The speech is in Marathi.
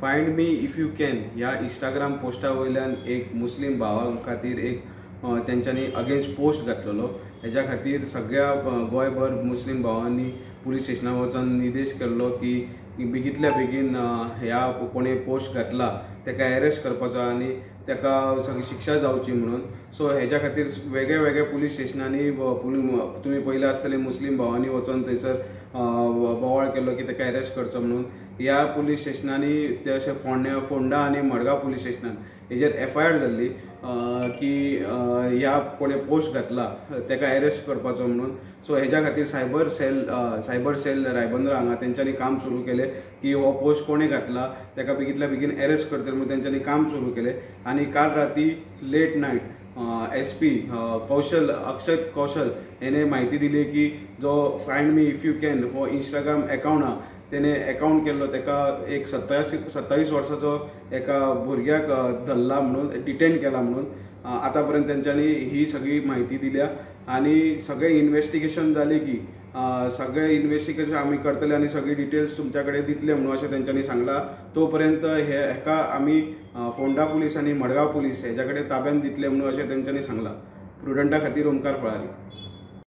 Find me if you can ह्या इंस्टाग्राम पोस्टा वयल्यान एक मुस्लिम भावा खातीर एक तेंच्यांनी अगेन्स्ट पोस्ट घातलेलो। हेज्या खातीर सगळ्या गोंयभर मुस्लिम भावांनी पुलीस स्टेशनार वचून निर्देश केल्लो की बेगींतल्या बेगीन ह्या कोणी पोस्ट घातला ताका अरेस्ट करपाचो आनी ताका सगळी शिक्षा जावची म्हणून। सो हेज्या खातीर वेगळे वेगळे पुलीस स्टेशनांनी तुमी पयले आसतले मुस्लिम भावांनी वचून थंयसर बोवाळ केल्लो की ताका अरेस्ट करचो म्हणून। ह्या पुलीस स्टेशनांनी ते अशे फोंडा आनी मडगांव पुलीस स्टेशनान हेजेर FIR जाल्ली की ह्या कोणी पोस्ट घातला ताका अरेस्ट करपाचो म्हणून। सो हेज्या खातीर सायबर सेल रायबंदर हांगा तेंच्यांनी काम सुरू केले की हो पोस्ट कोणी घातला ताका बेगींतल्या बेगीन अरेस्ट करतले म्हणून तेंच्यांनी काम सुरू केले। आनी काल राती लेट नायट SP अक्षय कौशल हेने माहिती दिली की जो find me if you can हो इंस्टाग्राम अकाउंट हा तेने अकाउंट केल्लो ताका एक 27 वर्साचो एका भुरग्याक धरला म्हणून डिटेन केला म्हणून। आतापर्यंत तेंच्यांनी ही सगळी माहिती दिल्या आनी सगळे इन्व्हेस्टिगेशन जाले की सगळे इन्व्हेस्टिगेशन आमी करतले आनी सगळी डिटेल्स तुमच्या कडेन दितले म्हणून अशें तेंच्यांनी सांगला। तोपर्यंत हेका आमी फोंडा पुलीस आनी मडगांव पुलीस हेज्या कडेन ताब्यात दितले म्हणून अशें तेंच्यांनी सांगला। प्रुडंटा खातीर ओमकार फळारी।